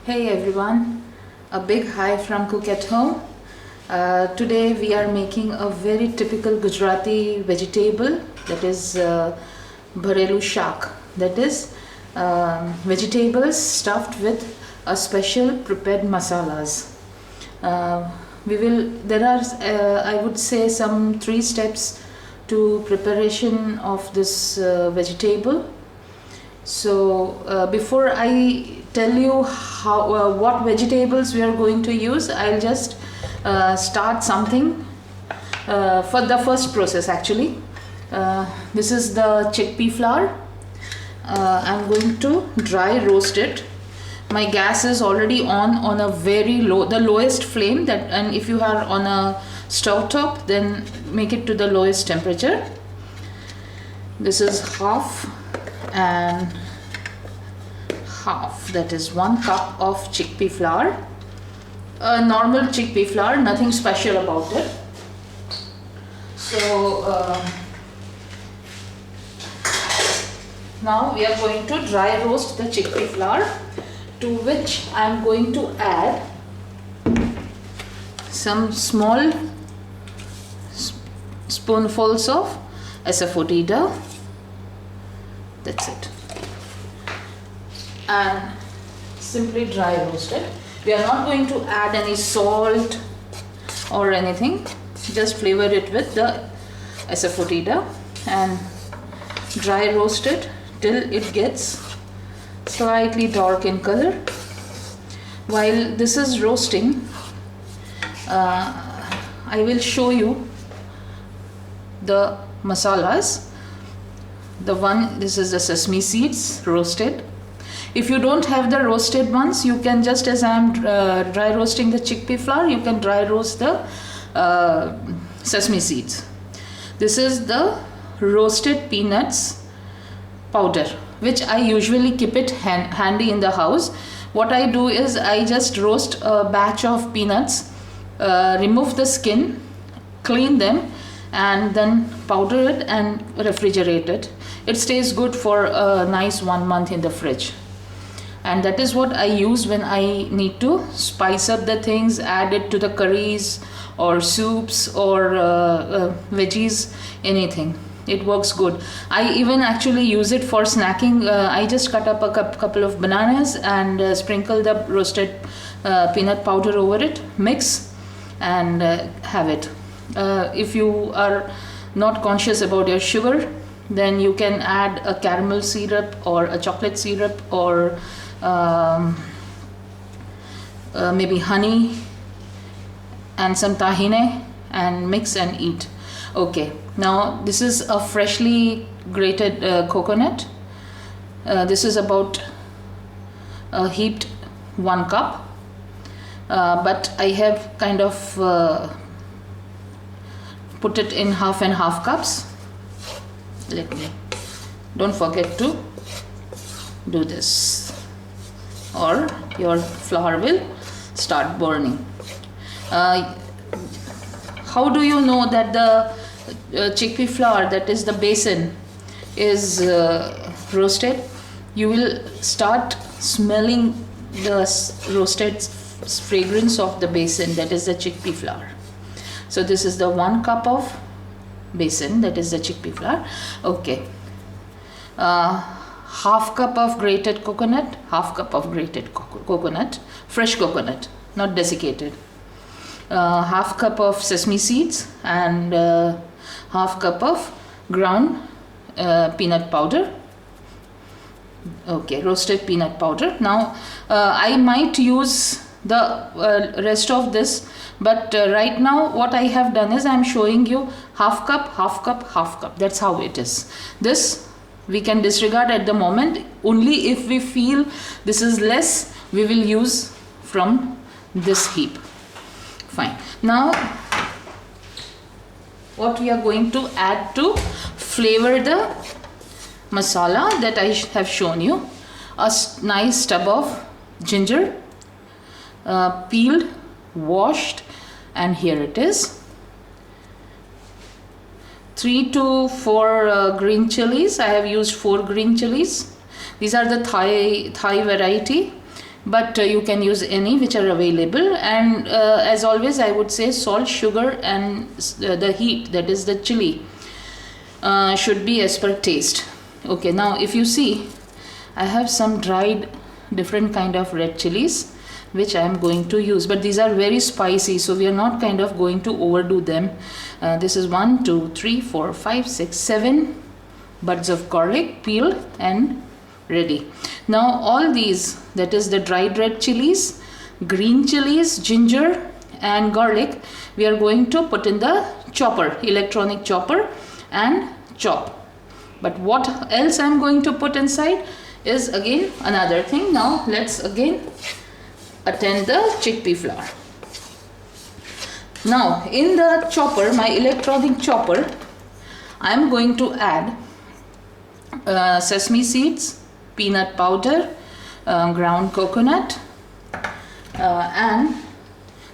Hey everyone, a big hi from Cook at Home. Today we are making a very typical Gujarati vegetable, that is bharelu shak, that is vegetables stuffed with a special prepared masalas. There are I would say some 3 steps to preparation of this vegetable. So before I tell you how what vegetables we are going to use, I'll just start something for the first process actually. This is the chickpea flour. I'm going to dry roast it. My gas is already on a very low, the lowest flame, that, and if you are on a stove top, then make it to the lowest temperature. This is half and half, that is 1 cup of chickpea flour, a normal chickpea flour, nothing special about it. So now we are going to dry roast the chickpea flour, to which I am going to add some small spoonfuls of asafoetida. That's it, and simply dry roast it. We are not going to add any salt or anything, just flavor it with the asafoetida and dry roast it till it gets slightly dark in color. While this is roasting, I will show you the masalas. This is the sesame seeds roasted. If you don't have the roasted ones, you can, just as I am dry roasting the chickpea flour, you can dry roast the sesame seeds. This is the roasted peanuts powder, which I usually keep it handy in the house. What I do is I just roast a batch of peanuts, remove the skin, clean them, and then powder it and refrigerate it. It stays good for a nice 1 month in the fridge. And that is what I use when I need to spice up the things, add it to the curries or soups or veggies, anything. It works good. I even actually use it for snacking. I just cut up a couple of bananas and sprinkle the roasted peanut powder over it, mix and have it. If you are not conscious about your sugar, then you can add a caramel syrup or a chocolate syrup or maybe honey and some tahine and mix and eat. Okay, now this is a freshly grated coconut. This is about heaped 1 cup, but I have kind of put it in half and half cups. Don't forget to do this, or your flour will start burning. How do you know that the chickpea flour, that is the basin, is roasted? You will start smelling the roasted fragrance of the basin, that is the chickpea flour. So this is the 1 cup of basin, that is the chickpea flour. Okay, half cup of grated coconut, half cup of grated coconut, fresh coconut, not desiccated. Half cup of sesame seeds and half cup of ground peanut powder. Okay, roasted peanut powder. Now I might use the rest of this, but right now what I have done is I am showing you half cup, half cup, half cup. That's how it is. This we can disregard at the moment. Only if we feel this is less, we will use from this heap. Fine. Now what we are going to add to flavor the masala that I have shown you: a nice tub of ginger, peeled, washed, and here it is. 3 to 4 green chilies. I have used 4 green chilies. These are the Thai variety. but you can use any which are available. And as always, I would say salt, sugar, and the heat, that is the chili, should be as per taste. Okay, now if you see, I have some dried different kind of red chilies which I am going to use, but these are very spicy, so we are not kind of going to overdo them. This is 1 2 3 4 5 6 7 buds of garlic peeled and ready. Now all these, that is the dried red chilies, green chilies, ginger and garlic, we are going to put in the chopper, electronic chopper, and chop. But what else I am going to put inside is again another thing. Now let's again attend the chickpea flour. Now in the chopper, my electronic chopper, I am going to add sesame seeds, peanut powder, ground coconut, and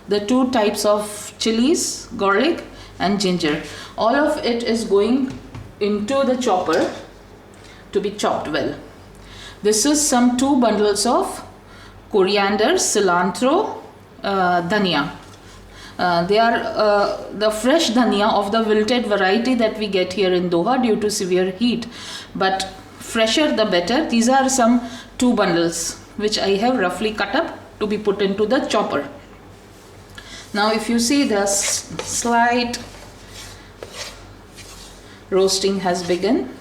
the 2 types of chilies, garlic and ginger. All of it is going into the chopper to be chopped well. This is some 2 bundles of coriander, cilantro, dhania. They are the fresh dhania of the wilted variety that we get here in Doha due to severe heat, but fresher the better. These are some 2 bundles which I have roughly cut up to be put into the chopper. Now if you see, the slight roasting has begun,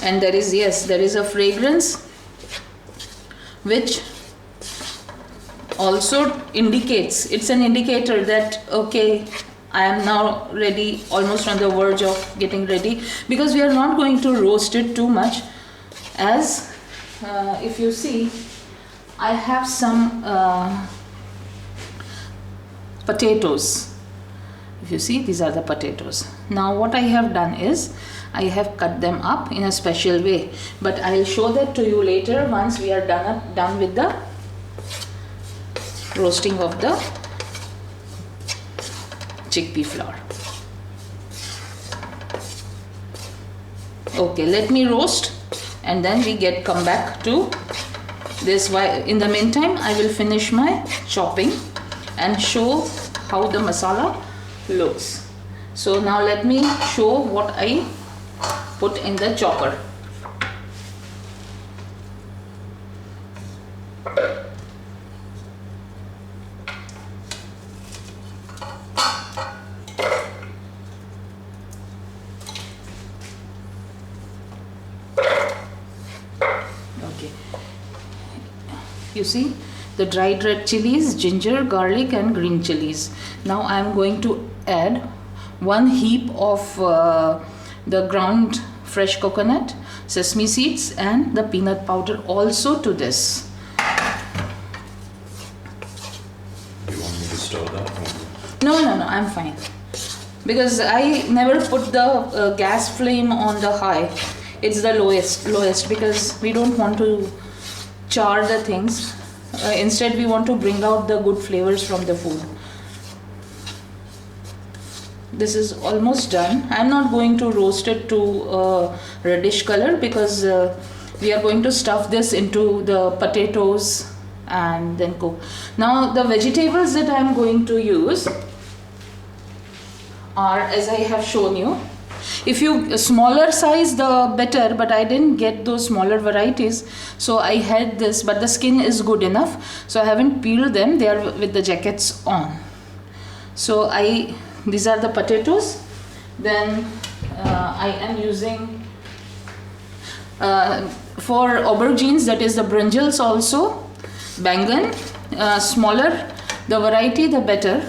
and there is, yes, there is a fragrance which also indicates, it's an indicator that okay, I am now ready, almost on the verge of getting ready, because we are not going to roast it too much. As if you see, I have some potatoes. If you see, these are the potatoes. Now what I have done is, I have cut them up in a special way, but I will show that to you later once we are done with the roasting of the chickpea flour. Okay, let me roast and then we come back to this. In the meantime, I will finish my chopping and show how the masala looks. So now let me show what I put in the chopper. Okay, you see the dried red chilies, ginger, garlic and green chilies. Now I am going to add 1 heap of the ground fresh coconut, sesame seeds and the peanut powder also to this. You want me to stir that? No, I'm fine, because I never put the gas flame on the high. It's the lowest, because we don't want to char the things. Instead we want to bring out the good flavors from the food. This is almost done. I'm not going to roast it to a reddish color, because we are going to stuff this into the potatoes and then cook. Now the vegetables that I'm going to use are, as I have shown you, if you smaller size the better, but I didn't get those smaller varieties, so I had this, but the skin is good enough, so I haven't peeled them. They are with the jackets on. So these are the potatoes. Then I am using for aubergines, that is the brinjals also, bangan, smaller the variety the better,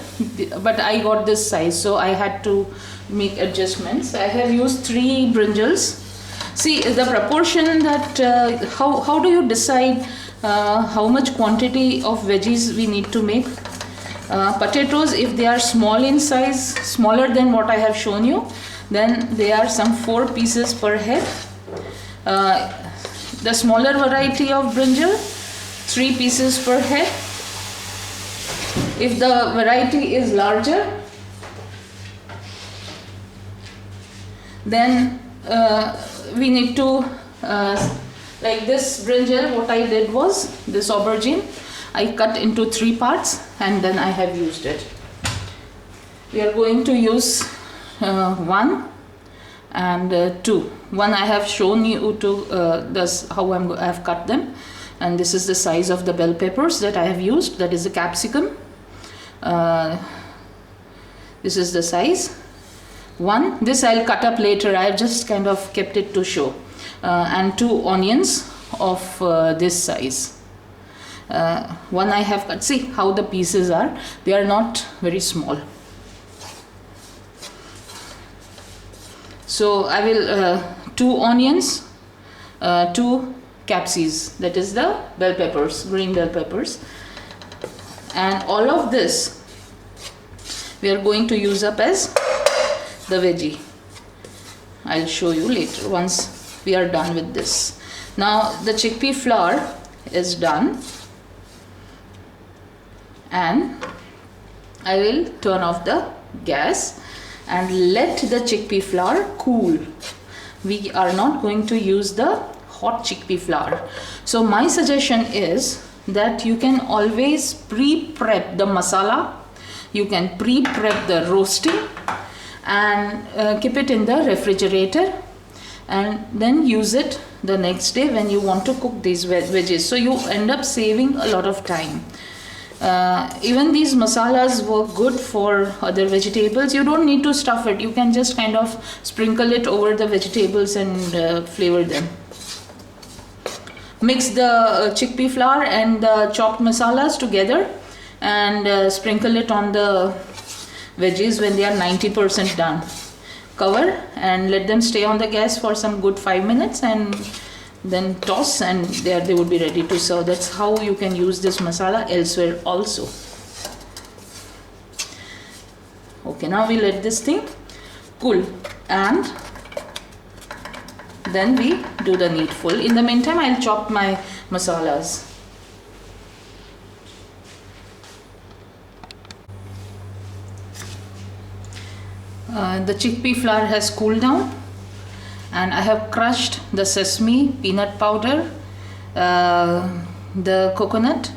but I got this size, so I had to make adjustments. I have used 3 brinjals. See the proportion that how do you decide how much quantity of veggies we need to make? Potatoes, if they are small in size, smaller than what I have shown you, then they are some 4 pieces per head. The smaller variety of brinjal, 3 pieces per head. If the variety is larger, then we need to Like this brinjal, what I did was, this aubergine, I cut into 3 parts and then I have used it. We are going to use 1 and 2. 1 I have shown you to this how I have cut them, and this is the size of the bell peppers that I have used. That is the capsicum. This is the size. 1. This I'll cut up later. I have just kind of kept it to show. And 2 onions of this size. 1 I have cut. See how the pieces are. They are not very small. So I will 2 onions, 2 capsies, that is the bell peppers, green bell peppers, and all of this we are going to use up as the veggie. I'll show you later once we are done with this. Now the chickpea flour is done, and I will turn off the gas and let the chickpea flour cool. We are not going to use the hot chickpea flour. So my suggestion is that you can always pre-prep the masala, you can pre-prep the roasting and keep it in the refrigerator, and then use it the next day when you want to cook these veggies. So you end up saving a lot of time. Even these masalas work good for other vegetables. You don't need to stuff it. You can just kind of sprinkle it over the vegetables and flavor them. Mix the chickpea flour and the chopped masalas together and sprinkle it on the veggies when they are 90% done. Cover and let them stay on the gas for some good 5 minutes, and then toss, and there they would be ready to serve. That's how you can use this masala elsewhere also. Okay, now we let this thing cool and then we do the needful. In the meantime, I'll chop my masalas. The chickpea flour has cooled down, and I have crushed the sesame, peanut powder, the coconut.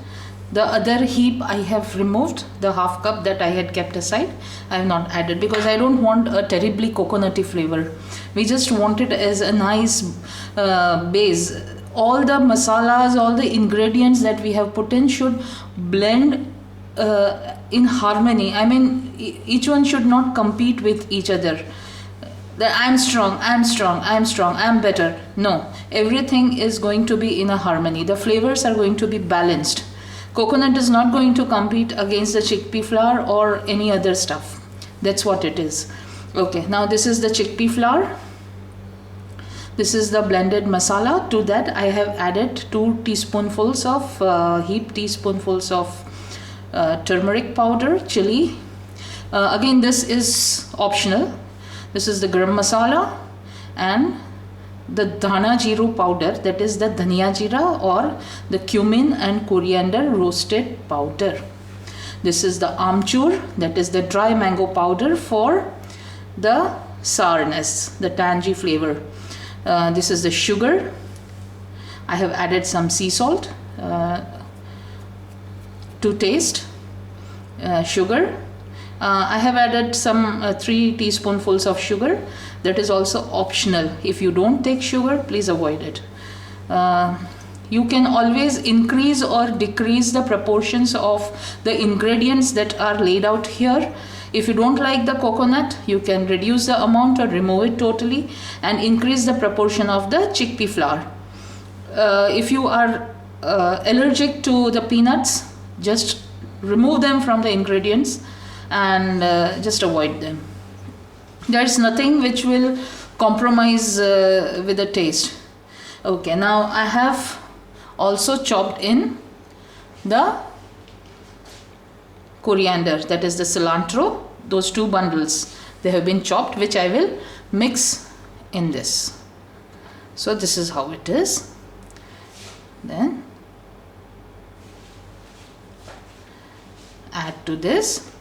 The other heap I have removed, the half cup that I had kept aside, I have not added because I don't want a terribly coconutty flavor. We just want it as a nice base. All the masalas, all the ingredients that we have put in should blend in harmony. I mean, each one should not compete with each other. That I'm strong, I'm better. No, everything is going to be in a harmony. The flavors are going to be balanced. Coconut is not going to compete against the chickpea flour or any other stuff. That's what it is. Okay, now this is the chickpea flour. This is the blended masala. To that I have added 2 teaspoonfuls of heaped teaspoonfuls of turmeric powder, chili. Again, this is optional. This is the garam masala and the dhana jeeru powder, that is the dhania jeera or the cumin and coriander roasted powder. This is the amchur, that is the dry mango powder for the sourness, the tangy flavor. This is the sugar. I have added some sea salt to taste. Sugar. I have added some 3 teaspoonfuls of sugar. That is also optional. If you don't take sugar, please avoid it. You can always increase or decrease the proportions of the ingredients that are laid out here. If you don't like the coconut, you can reduce the amount or remove it totally and increase the proportion of the chickpea flour. If you are allergic to the peanuts, just remove them from the ingredients and just avoid them. There is nothing which will compromise with the taste. Okay, now I have also chopped in the coriander, that is the cilantro. Those 2 bundles, they have been chopped, which I will mix in this. So this is how it is. Then add to this,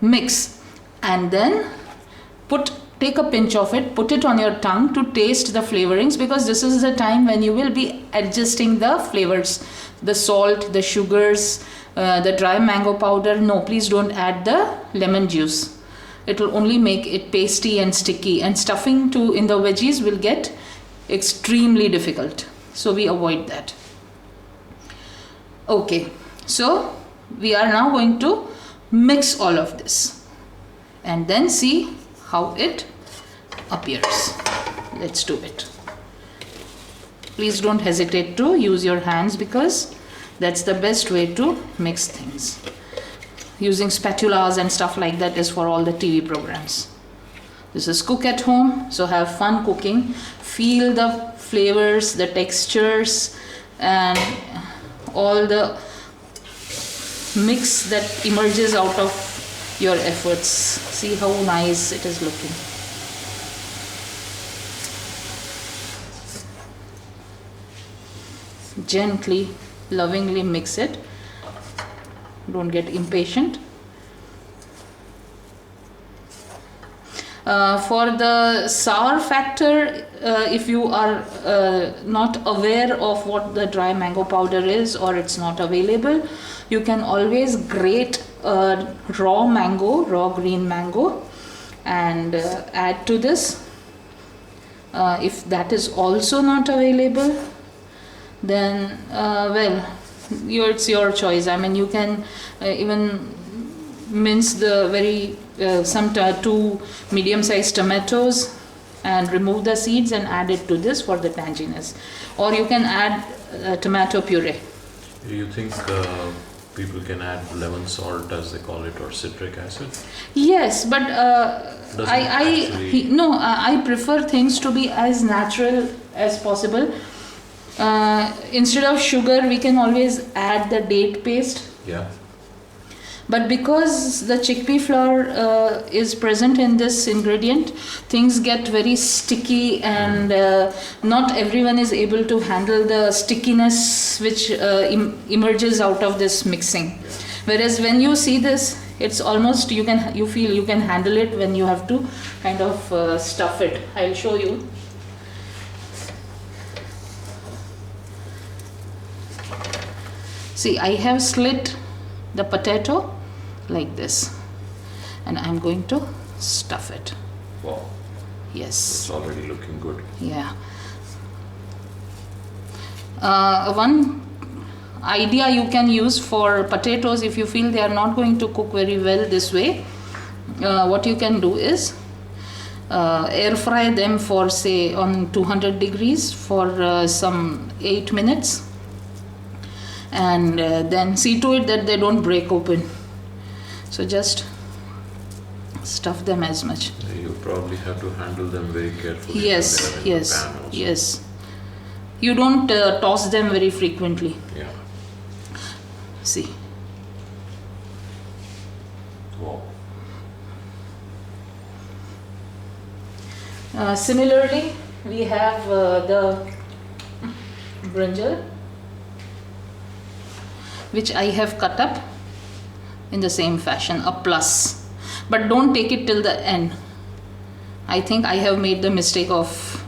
mix, and then put take a pinch of it, put it on your tongue to taste the flavorings, because this is the time when you will be adjusting the flavors, the salt, the sugars, the dry mango powder. No, please don't add the lemon juice. It will only make it pasty and sticky, and stuffing in the veggies will get extremely difficult. So we avoid that. Okay, so we are now going to mix all of this and then see how it appears. Let's do it. Please don't hesitate to use your hands, because that's the best way to mix things. Using spatulas and stuff like that is for all the TV programs. This is cook at home, so have fun cooking. Feel the flavors, the textures, and all the mix that emerges out of your efforts. See how nice it is looking. Gently, lovingly mix it. Don't get impatient. For the sour factor, if you are not aware of what the dry mango powder is, or it's not available, you can always grate raw green mango, and add to this. If that is also not available, then it's your choice. I mean, you can even mince the two medium-sized tomatoes and remove the seeds and add it to this for the tanginess. Or you can add tomato puree. Do you think people can add lemon salt, as they call it, or citric acid? Yes, but I prefer things to be as natural as possible. Instead of sugar, we can always add the date paste. Yeah. But because the chickpea flour is present in this ingredient, things get very sticky, and not everyone is able to handle the stickiness which emerges out of this mixing. Yeah. Whereas when you see this, it's almost you feel you can handle it when you have to kind of stuff it. I'll show you. See, I have slit the potato like this, and I'm going to stuff it. Wow. Yes. It's already looking good. Yeah. One idea you can use for potatoes, if you feel they are not going to cook very well this way, what you can do is air fry them for, say, on 200 degrees for some 8 minutes, and then see to it that they don't break open. So just stuff them as much. You probably have to handle them very carefully. Yes, yes, yes. You don't toss them very frequently. Yeah. See. Wow. Similarly, we have the brinjal, which I have cut up in the same fashion, a plus. But don't take it till the end. I think I have made the mistake of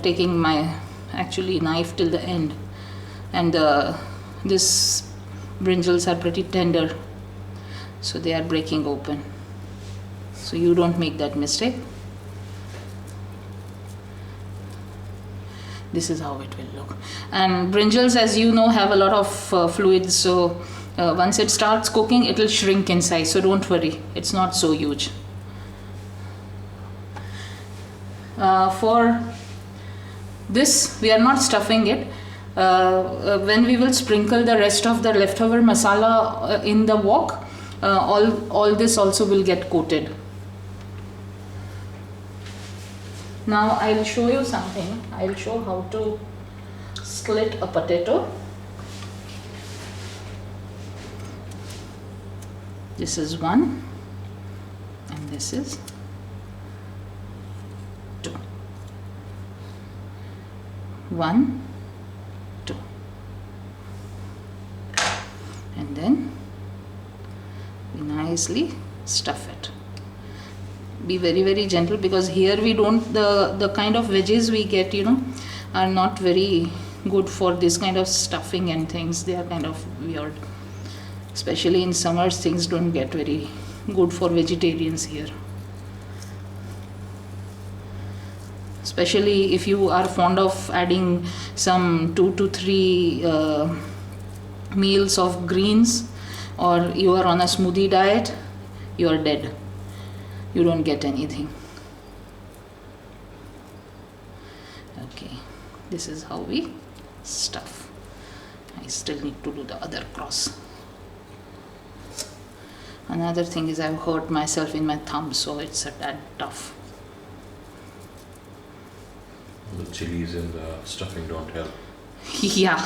taking my knife till the end, and these brinjals are pretty tender, so they are breaking open. So you don't make that mistake. This is how it will look. And brinjals, as you know, have a lot of fluids, so once it starts cooking, it will shrink in size, so don't worry, it's not so huge. For this, we are not stuffing it. When we will sprinkle the rest of the leftover masala in the wok, all this also will get coated. Now I'll show you something. I'll show how to split a potato. This is one, and this is two. 1, 2, and then we nicely stuff it. be very very gentle, because here we don't, the kind of veggies we get, are not very good for this kind of stuffing and things. They are kind of weird, especially in summers. Things don't get very good for vegetarians here, especially if you are fond of adding some 2 to 3 meals of greens, or you are on a smoothie diet. You are dead. You don't get anything. Okay, this is how we stuff. I still need to do the other cross. Another thing is I've hurt myself in my thumb, so it's a tad tough. The chilies and the stuffing don't help. Yeah.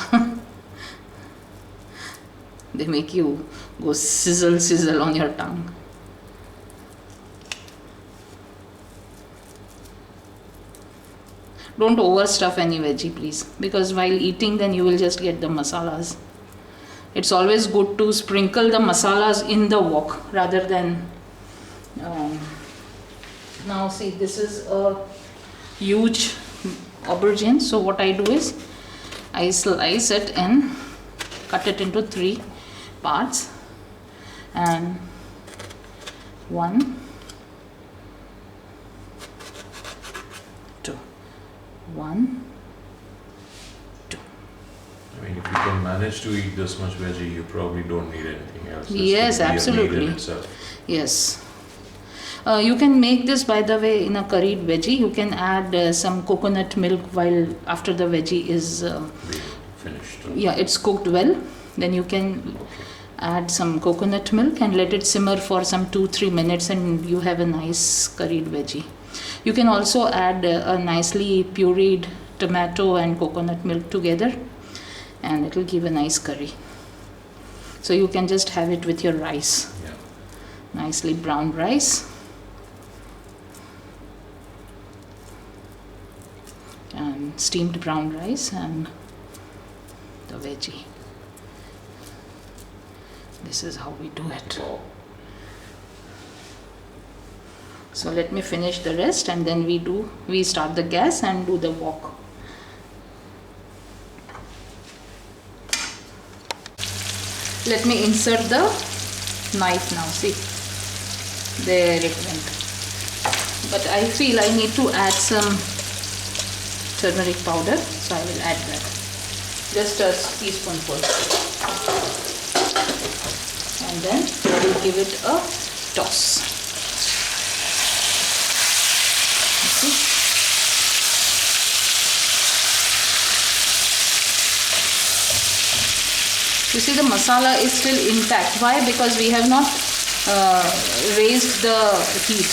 They make you go sizzle sizzle on your tongue. Don't overstuff any veggie, please, because while eating then you will just get the masalas. It's always good to sprinkle the masalas in the wok rather than now see, this is a huge aubergine, so what I do is I slice it and cut it into 3 parts, and 1, 2, 1, 2. I mean, if you can manage to eat this much veggie, you probably don't need anything else. This Yes, could be a meal absolutely. in itself. Yes. You can make this, by the way, in a curried veggie. You can add some coconut milk while after the veggie is Being finished. yeah, it's cooked well. Then you can add some coconut milk and let it simmer for some 2-3 minutes, and you have a nice curried veggie. You can also add a nicely pureed tomato and coconut milk together, and it will give a nice curry. So you can just have it with your rice. Yeah. Nicely browned rice. And steamed brown rice and the veggie. This is how we do it. So let me finish the rest, and then we start the gas and do the wok. Let me insert the knife now. See, there it went. But I feel I need to add some turmeric powder, so I will add that. Just a teaspoonful. And then I will give it a toss. You see? You see, the masala is still intact. Why? Because we have not raised the heat.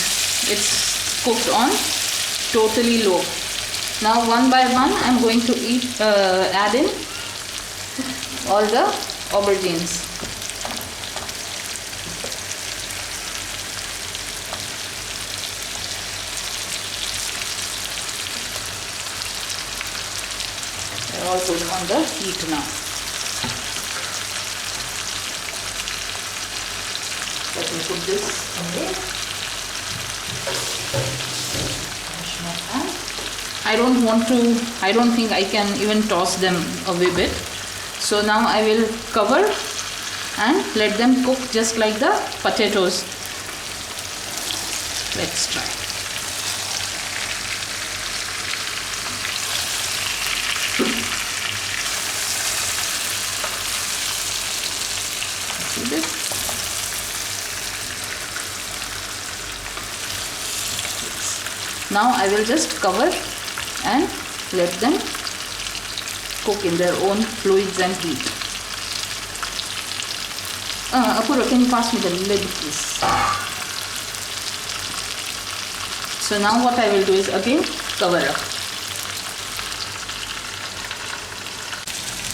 It's cooked on totally low. Now one by one I'm going to add in all the aubergines. They're all good on the heat now. Let me put this away. Wash my hand. I don't think I can even toss them away bit. So now I will cover and let them cook just like the potatoes. Let's try. See this? Now I will just cover and let them cook in their own fluids and heat. Apurva, can you pass me the lid, please? So now what I will do is again cover up.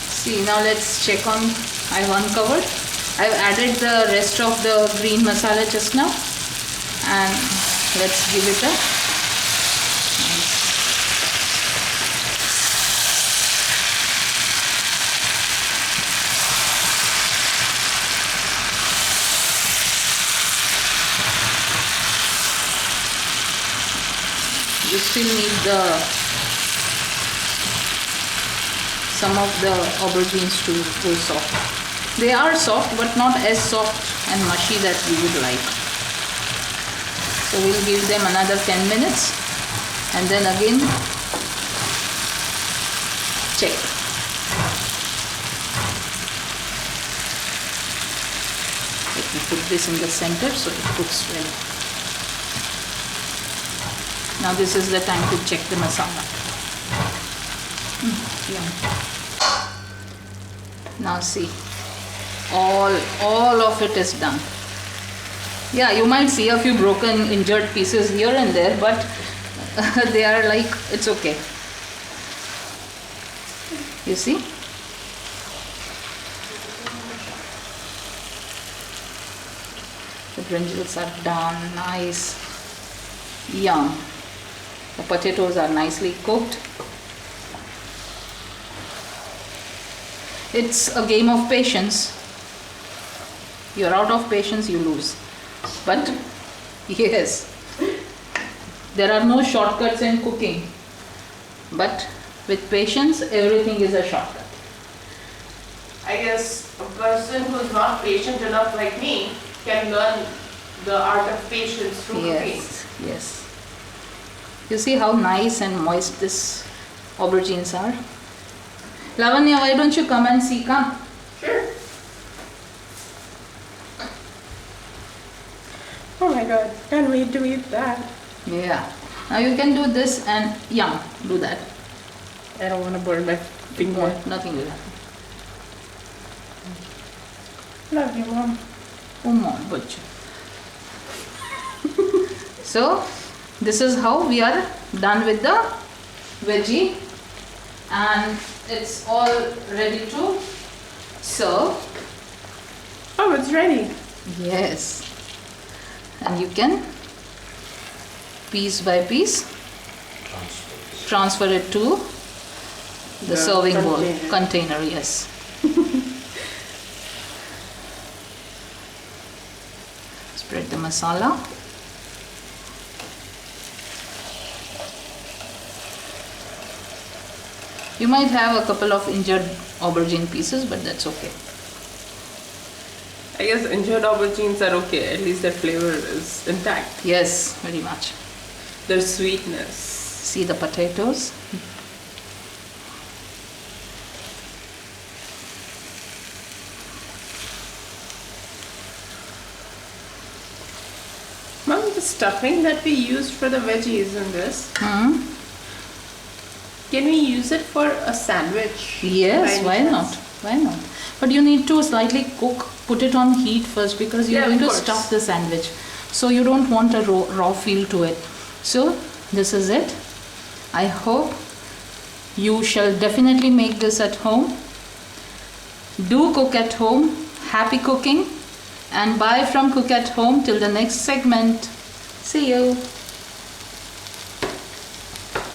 See, now let's check on. I've uncovered. I've added the rest of the green masala just now, and let's give it a you still need some of the aubergines to go soft. They are soft, but not as soft and mushy that we would like. So we'll give them another 10 minutes and then again check. Let me put this in the center so it cooks well. Now this is the time to check the masala. Yum. Now see, all of it is done. Yeah, you might see a few broken, injured pieces here and there, but they are like, it's okay. You see? The brinjals are done, nice. Yum. The potatoes are nicely cooked. It's a game of patience. You're out of patience, you lose. But yes, there are no shortcuts in cooking. But with patience, everything is a shortcut. I guess a person who is not patient enough like me can learn the art of patience through cooking. Yes. You see how nice and moist this aubergines are? Lavanya, why don't you come and see? Come. Sure. Oh my god, can't wait to eat that. Yeah. Now you can do this and yum, do that. I don't want to burn my finger. Nothing will happen. Love you, Mom. Come on, butcher. So, this is how we are done with the veggie, and it's all ready to serve. Oh, it's ready. Yes. And you can, piece by piece, transfer it to the serving bowl, container, yes. Spread the masala. You might have a couple of injured aubergine pieces, but that's okay. I guess injured aubergines are okay. At least their flavor is intact. Yes, very much. Their sweetness. See the potatoes? Mom, the stuffing that we used for the veggies in this, can we use it for a sandwich? Yes, by why any not? chance? Why not? But you need to slightly cook, put it on heat first, because you're Yeah, going of to course. stuff the sandwich. So you don't want a raw feel to it. So this is it. I hope you shall definitely make this at home. Do cook at home. Happy cooking. And bye from Cook at Home till the next segment. See you.